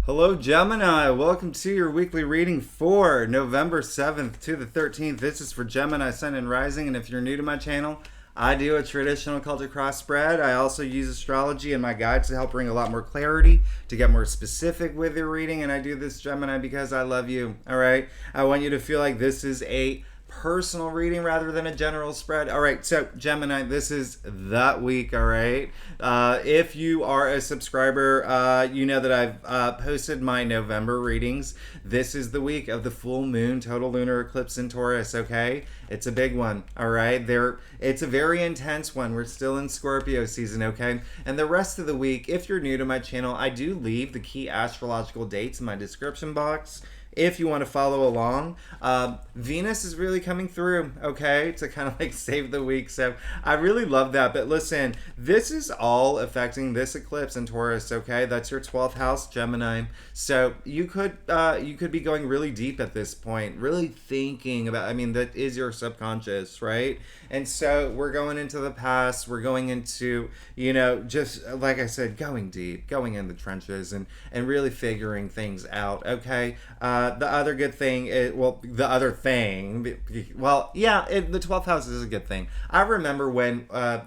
Hello, Gemini. Welcome to your weekly reading for November 7th to the 13th. This is for Gemini, Sun, and Rising. And if you're new to my channel, I do a traditional Celtic cross spread. I also use astrology and my guides to help bring a lot more clarity, to get more specific with your reading. And I do this, Gemini, because I love you. All right? I want you to feel like this is a personal reading rather than a general spread. All right, so Gemini, this is that week. All right, if you are a subscriber, you know that I've posted my November readings. This is the week of the full moon total lunar eclipse in Taurus. Okay, it's a big one. All right, it's a very intense one. We're still in Scorpio season. Okay, and the rest of the week, if you're new to my channel, I do leave the key astrological dates in my description box if you want to follow along. Venus is really coming through, okay, to kind of like save the week. So I really love that. But listen, this is all affecting this eclipse in Taurus, okay? That's your 12th house, Gemini. So you could be going really deep at this point, really thinking about, I mean, that is your subconscious, right? And so we're going into the past, we're going into, just like I said, going deep, going in the trenches and really figuring things out, okay? The other good thing is, the 12th house is a good thing. I remember when, I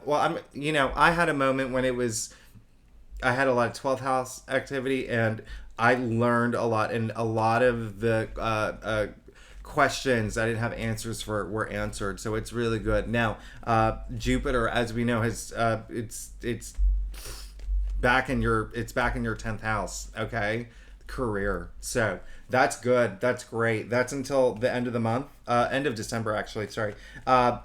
had a moment when I had a lot of 12th house activity and I learned a lot, and a lot of the questions I didn't have answers for were answered. So it's really good. Now, Jupiter, as we know, has it's back in your 10th house, okay? Career. So that's good. That's great. That's until the end of the month, end of December, actually. Sorry.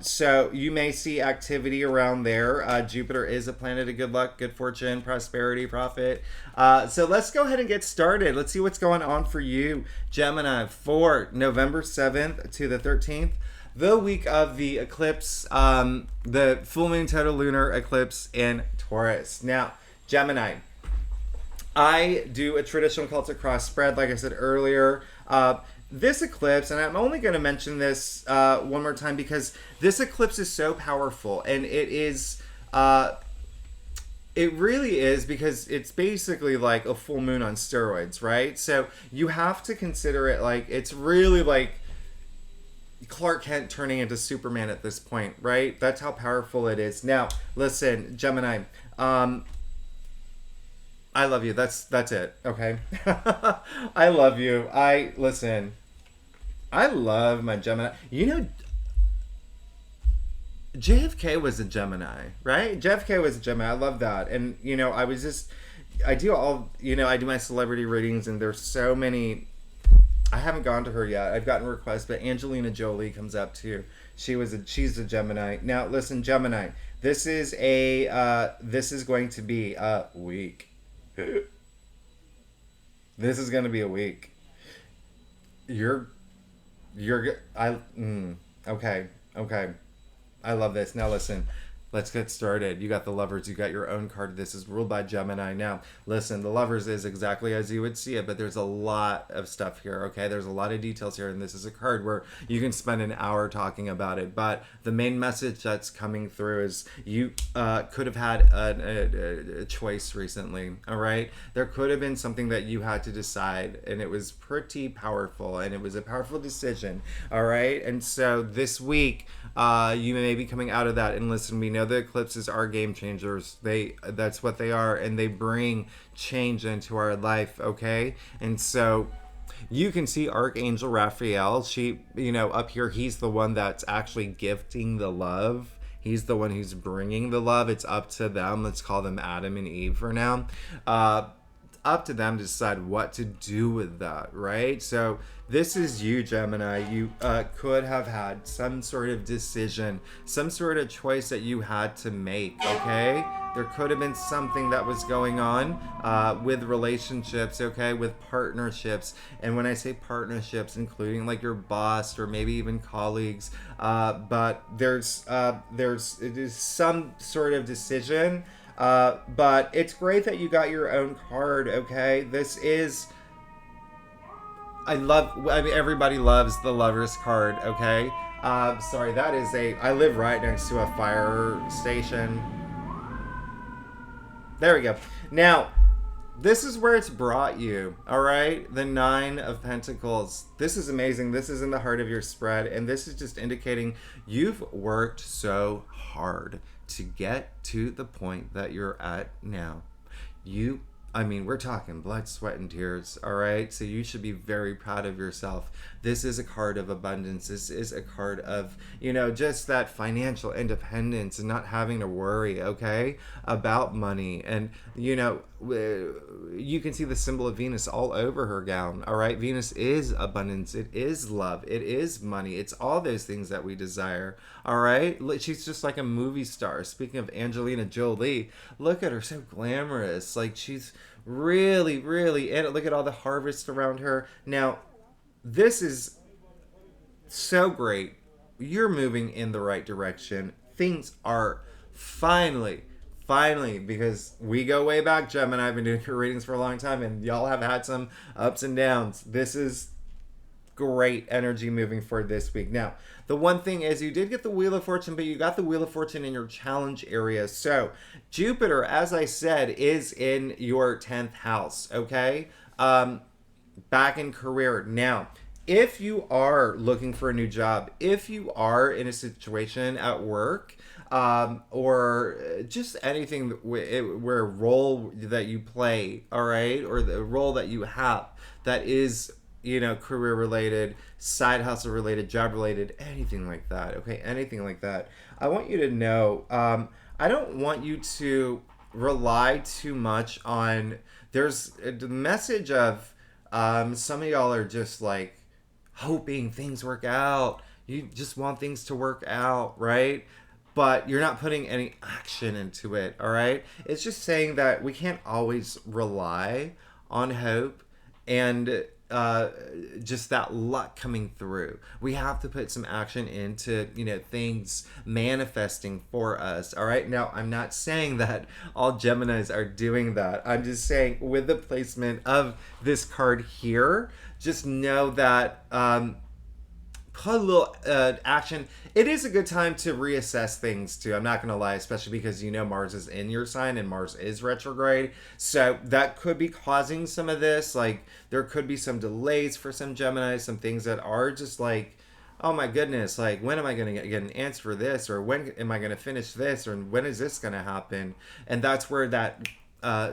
So you may see activity around there. Jupiter is a planet of good luck, good fortune, prosperity, profit. So let's go ahead and get started. Let's see what's going on for you, Gemini, for November 7th to the 13th. The week of the eclipse, the full moon total lunar eclipse in Taurus. Now, Gemini, I do a traditional Celtic cross spread, like I said earlier. This eclipse, and I'm only going to mention this one more time because this eclipse is so powerful, and it really is, because it's basically like a full moon on steroids, right? So you have to consider it like it's really like Clark Kent turning into Superman at this point, right? That's how powerful it is. Now, listen, Gemini, I love you. That's it. Okay. I love you. I love my Gemini. JFK was a Gemini, right? JFK was a Gemini. I love that. And I do my celebrity readings, and there's so many. I haven't gone to her yet. I've gotten requests, but Angelina Jolie comes up too. She's a Gemini. Now listen, Gemini, this is going to be a week. This is going to be a week. Okay. I love this. Now listen, let's get started. You got the Lovers. You got your own card. This is ruled by Gemini. Now, listen, the Lovers is exactly as you would see it, but there's a lot of stuff here, okay? There's a lot of details here, and this is a card where you can spend an hour talking about it, but the main message that's coming through is you could have had a choice recently, all right? There could have been something that you had to decide, and it was pretty powerful, and it was a powerful decision, all right? And so this week, you may be coming out of that, and listen, we know the eclipses are game changers. That's what they are, and they bring change into our life, okay? And so you can see Archangel Raphael. Up here, he's the one that's actually gifting the love. He's the one who's bringing the love. It's up to them. Let's call them Adam and Eve for now. Up to them to decide what to do with that, right? So this is you, Gemini. You could have had some sort of decision, some sort of choice that you had to make, okay? There could have been something that was going on with relationships, okay, with partnerships. And when I say partnerships, including like your boss or maybe even colleagues, but there's it is some sort of decision. But it's great that you got your own card, okay? Everybody loves the Lover's card, okay? Sorry, I live right next to a fire station. There we go. Now, This is where it's brought you, all right? The Nine of Pentacles. This is amazing. This is in the heart of your spread, and this is just indicating you've worked so hard to get to the point that you're at now. I mean, we're talking blood, sweat, and tears, all right? So you should be very proud of yourself. This is a card of abundance. This is a card of, just that financial independence and not having to worry, okay, about money. And, you can see the symbol of Venus all over her gown, all right? Venus is abundance. It is love. It is money. It's all those things that we desire, all right? She's just like a movie star. Speaking of Angelina Jolie, look at her, so glamorous. Like, she's really, really in it. Look at all the harvest around her. Now, this is so great. You're moving in the right direction. Things are finally, because we go way back, Gemini. I've been doing your readings for a long time, and y'all have had some ups and downs. This is great energy moving forward this week. Now, the one thing is you did get the Wheel of Fortune, but you got the Wheel of Fortune in your challenge area. So Jupiter, as I said, is in your 10th house, okay? Back in career. Now, if you are looking for a new job, if you are in a situation at work, or just anything where a role that you play, all right, or the role that you have that is, career related, side hustle related, job related, anything like that, okay, anything like that. I want you to know, I don't want you to rely too much on, there's the message of, some of y'all are just like hoping things work out. You just want things to work out, right? But you're not putting any action into it, all right? It's just saying that we can't always rely on hope and just that luck coming through. We have to put some action into, things manifesting for us, all right? Now, I'm not saying that all Geminis are doing that. I'm just saying with the placement of this card here, just know that put a little action. It is a good time to reassess things too. I'm not going to lie, especially because Mars is in your sign and Mars is retrograde. So that could be causing some of this. Like there could be some delays for some Geminis, some things that are just like, oh my goodness, like when am I going to get an answer for this? Or when am I going to finish this? Or when is this going to happen? And that's where that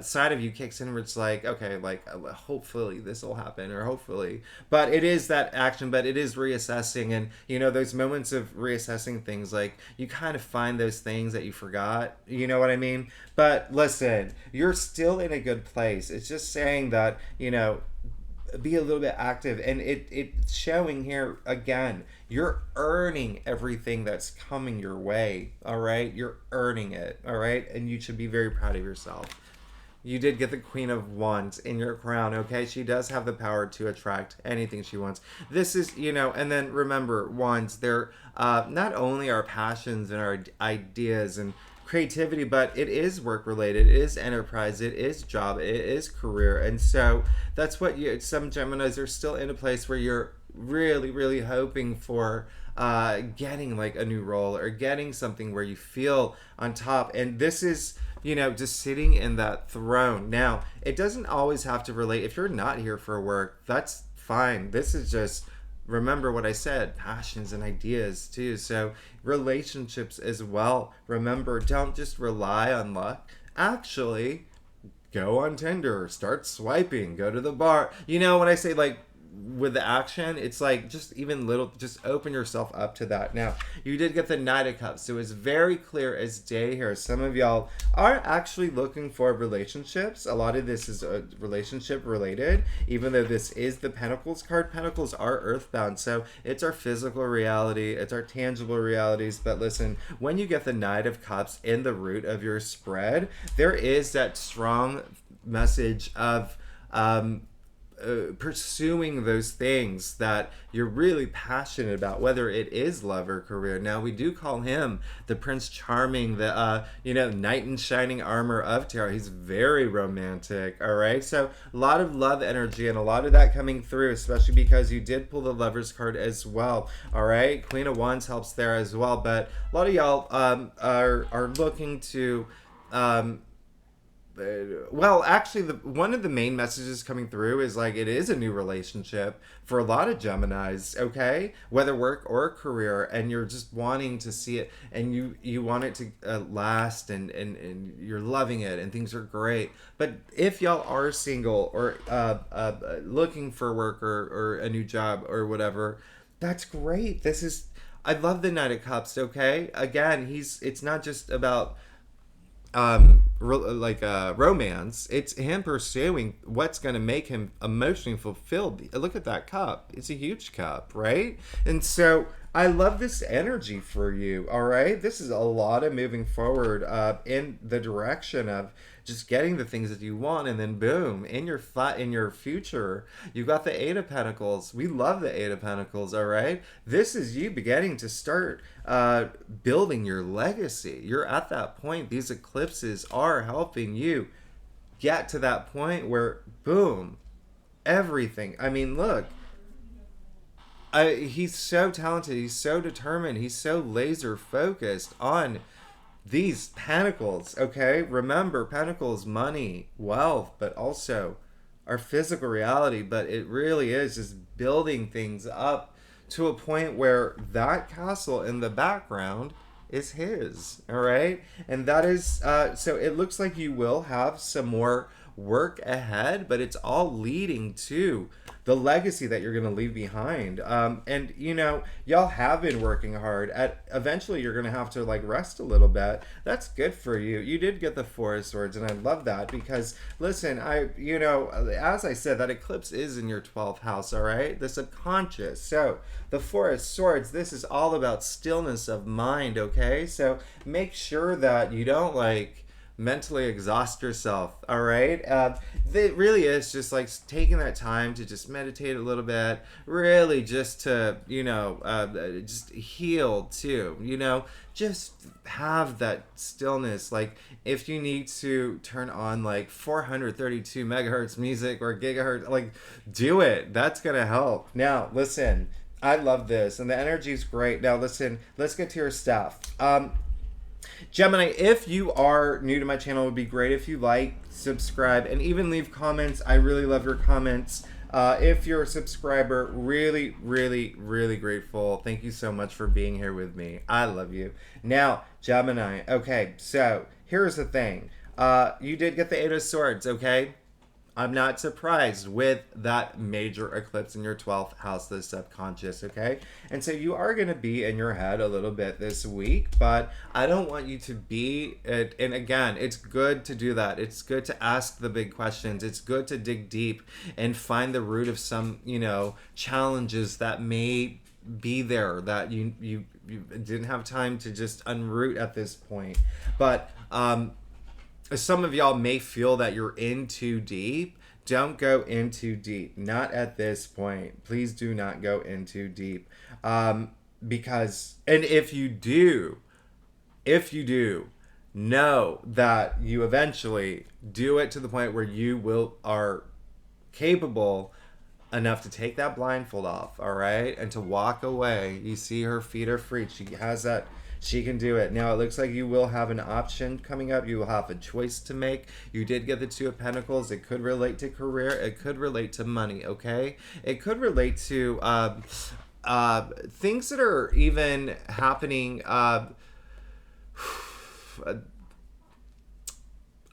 side of you kicks in where it's like, okay, like hopefully this will happen, or hopefully, but it is that action, but it is reassessing. And those moments of reassessing things, like you kind of find those things that you forgot, you know what I mean? But listen, you're still in a good place. It's just saying that be a little bit active, and it's showing here again, you're earning everything that's coming your way, all right? You're earning it, all right? And you should be very proud of yourself. You did get the Queen of Wands in your crown, okay? She does have the power to attract anything she wants. This is, and then remember, Wands, they're not only our passions and our ideas and creativity, but it is work related, it is enterprise, it is job, it is career. And so that's what some Geminis are still in a place where you're really, really hoping for getting like a new role or getting something where you feel on top. And this is just sitting in that throne. Now, it doesn't always have to relate. If you're not here for work, that's fine. This is just, remember what I said, passions and ideas too. So relationships as well. Remember, don't just rely on luck. Actually, go on Tinder, start swiping, go to the bar. When I say like with the action, it's like just even little, just open yourself up to that. Now, you did get the Knight of Cups, so it's very clear as day here. Some of y'all are actually looking for relationships. A lot of this is relationship related, even though this is the Pentacles card. Pentacles are earthbound, so it's our physical reality, it's our tangible realities. But listen, when you get the Knight of Cups in the root of your spread, there is that strong message of pursuing those things that you're really passionate about, whether it is love or career. Now, we do call him the Prince Charming, the knight in shining armor of tarot. He's very romantic, all right? So a lot of love energy and a lot of that coming through, especially because you did pull the Lovers card as well, all right? Queen of Wands helps there as well, but a lot of y'all are looking to well, actually, one of the main messages coming through is like it is a new relationship for a lot of Geminis, okay? Whether work or career, and you're just wanting to see it, and you want it to last, and you're loving it, and things are great. But if y'all are single or looking for work or a new job or whatever, that's great. This is I love the Knight of Cups, okay? Again, it's not just about romance. It's him pursuing what's going to make him emotionally fulfilled. Look at that cup. It's a huge cup, right? And so I love this energy for you. All right, this is a lot of moving forward in the direction of just getting the things that you want, and then boom, in your future, you got the Eight of Pentacles. We love the Eight of Pentacles. All right, this is you beginning to start building your legacy. You're at that point. These eclipses are helping you get to that point where boom, everything. I mean, look. He's so talented. He's so determined. He's so laser focused on these pentacles. Okay, remember, pentacles, money, wealth, but also our physical reality. But it really is just building things up to a point where that castle in the background is his. All right, and that is so it looks like you will have some more work ahead, but it's all leading to the legacy that you're going to leave behind. And y'all have been working hard. Eventually you're going to have to like rest a little bit. That's good for you. You did get the Four of Swords, and I love that because listen, as I said, that eclipse is in your 12th house. All right, the subconscious. So the Four of Swords, this is all about stillness of mind. Okay, so make sure that you don't mentally exhaust yourself. All right, it really is just like taking that time to just meditate a little bit, really just to just heal too. Just have that stillness. Like if you need to turn on 432 megahertz music or gigahertz, do it. That's gonna help. Now listen, I love this, and the energy is great. Now listen, let's get to your stuff. Gemini, if you are new to my channel, it would be great if you subscribe, and even leave comments. I really love your comments. If you're a subscriber, really, really, really grateful. Thank you so much for being here with me. I love you. Now, Gemini. Okay, so here's the thing. You did get the Eight of Swords, okay? I'm not surprised with that major eclipse in your 12th house, the subconscious, okay? And so you are going to be in your head a little bit this week, but I don't want you to be, and again, it's good to do that. It's good to ask the big questions. It's good to dig deep and find the root of some, challenges that may be there that you didn't have time to just unroot at this point. But, some of y'all may feel that you're in too deep. Don't go in too deep. Not at this point. Please do not go in too deep. Because, and if you do, know that you eventually do it to the point where you are capable enough to take that blindfold off, all right? And to walk away. You see her feet are free. She has that. She can do it. Now, it looks like you will have an option coming up. You will have a choice to make. You did get the Two of Pentacles. It could relate to career. It could relate to money, okay? It could relate to things that are even happening. I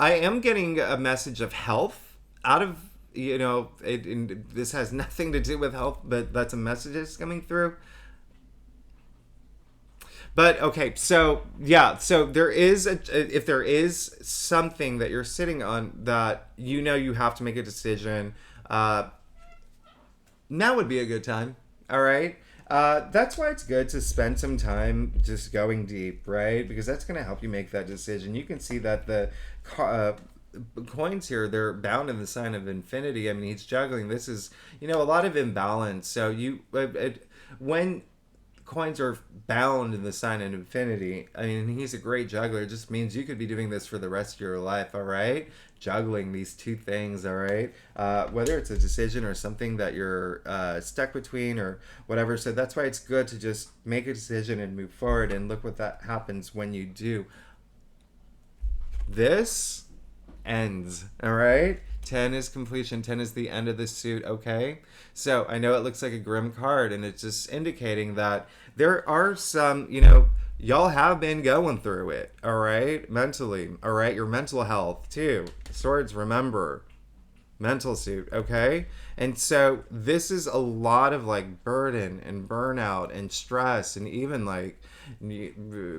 am getting a message of health out of, this has nothing to do with health, but that's a message that's coming through. But okay, so yeah, so there is if there is something that you're sitting on that you have to make a decision, now would be a good time. All right, that's why it's good to spend some time just going deep, right? Because that's going to help you make that decision. You can see that the coins here, they're bound in the sign of infinity. I mean, he's juggling. This is a lot of imbalance. So when coins are bound in the sign of infinity, I mean, he's a great juggler. It just means you could be doing this for the rest of your life, all right? Juggling these two things, all right? Whether it's a decision or something that you're stuck between or whatever. So that's why it's good to just make a decision and move forward, and look what that happens when you do. This ends. All right. 10 is completion. 10 is the end of the suit. Okay. So I know it looks like a grim card, and it's just indicating that there are some, y'all have been going through it. All right. Mentally. All right. Your mental health too. Swords, remember. Mental suit, okay? And so this is a lot of like burden and burnout and stress and even like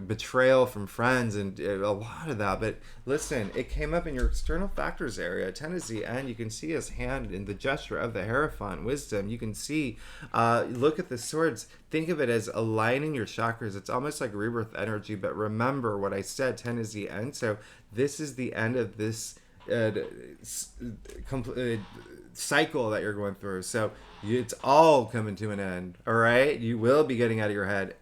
betrayal from friends and a lot of that. But listen, it came up in your external factors area. 10 is the end. You can see his hand in the gesture of the Hierophant, wisdom. You can see, look at the swords. Think of it as aligning your chakras. It's almost like rebirth energy. But remember what I said, 10 is the end. So this is the end of this cycle that you're going through. So it's all coming to an end. All right, you will be getting out of your head,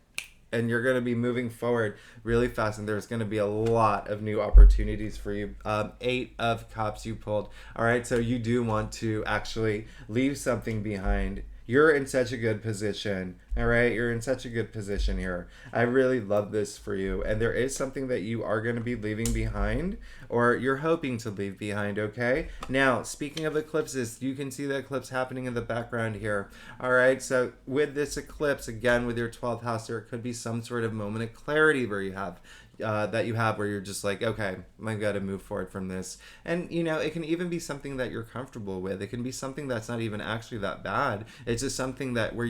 and you're going to be moving forward really fast, and there's going to be a lot of new opportunities for you. 8 of Cups you pulled. All right, so you do want to actually leave something behind. You're in such a good position. All right, you're in such a good position here. I really love this for you. And there is something that you are going to be leaving behind, or you're hoping to leave behind, okay? Now, speaking of eclipses, you can see the eclipse happening in the background here. All right, so with this eclipse, again, with your 12th house, there could be some sort of moment of clarity where you have where you're just like, okay, I got to move forward from this. And it can even be something that you're comfortable with. It can be something that's not even actually that bad. It's just something that where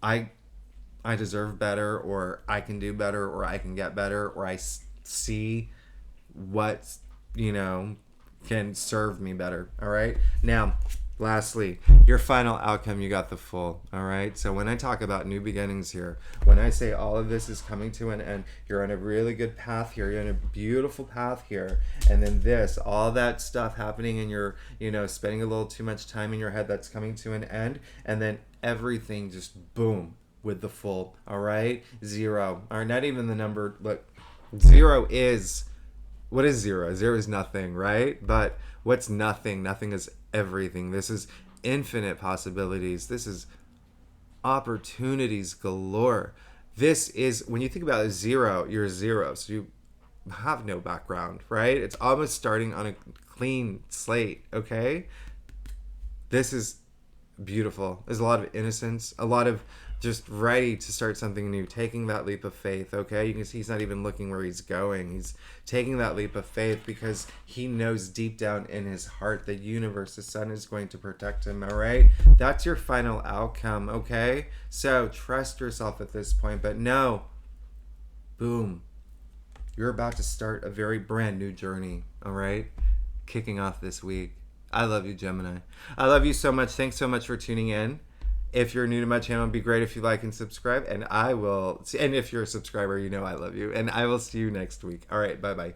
I deserve better, or I can do better, or I can get better, or I see what can serve me better. All right, now lastly, your final outcome, you got the Fool. All right, so when I talk about new beginnings here, when I say all of this is coming to an end, you're on a really good path here. You're on a beautiful path here. And then all that stuff happening, and you're spending a little too much time in your head, that's coming to an end. And then everything just boom with the Fool. All right, 0, or not even the number. Look, 0 is, what is 0? 0 is nothing, right? But what's nothing? Nothing is everything. This is infinite possibilities. This is opportunities galore. This is, when you think about it, 0, you're 0. So you have no background, right? It's almost starting on a clean slate, okay? This is beautiful. There's a lot of innocence, a lot of just ready to start something new, taking that leap of faith, okay? You can see he's not even looking where he's going. He's taking that leap of faith because he knows deep down in his heart the universe, the sun, is going to protect him, all right? That's your final outcome, okay? So trust yourself at this point, but no, boom, you're about to start a very brand new journey, all right? Kicking off this week. I love you, Gemini. I love you so much. Thanks so much for tuning in. If you're new to my channel, it'd be great if you like and subscribe. And if you're a subscriber, I love you. And I will see you next week. All right, bye-bye.